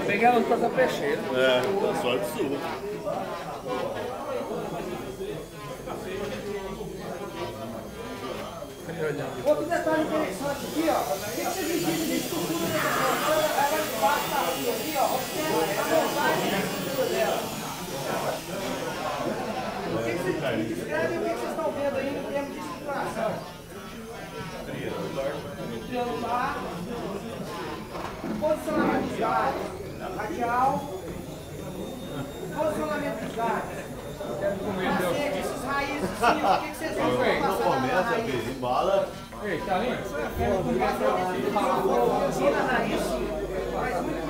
peguei ela pra essa peixeira. É, tá sorte sua. Outro detalhe interessante aqui, ó. O que vocês me dizem de estrutura dessa planta? Ela de baixo da rua aqui, ó. Observa a montagem da estrutura dela. O que vocês me descrevem o que vocês estão vendo aí em termos de estruturação? Triangular. Posicionamento dos galhos. Radial. Posicionamento dos galhos. Cacete, essas raízes assim, ó. O que vocês vão Não passar na começa, raiz? filho, embala. Ei, tá lindo? Ensina a raiz, faz muito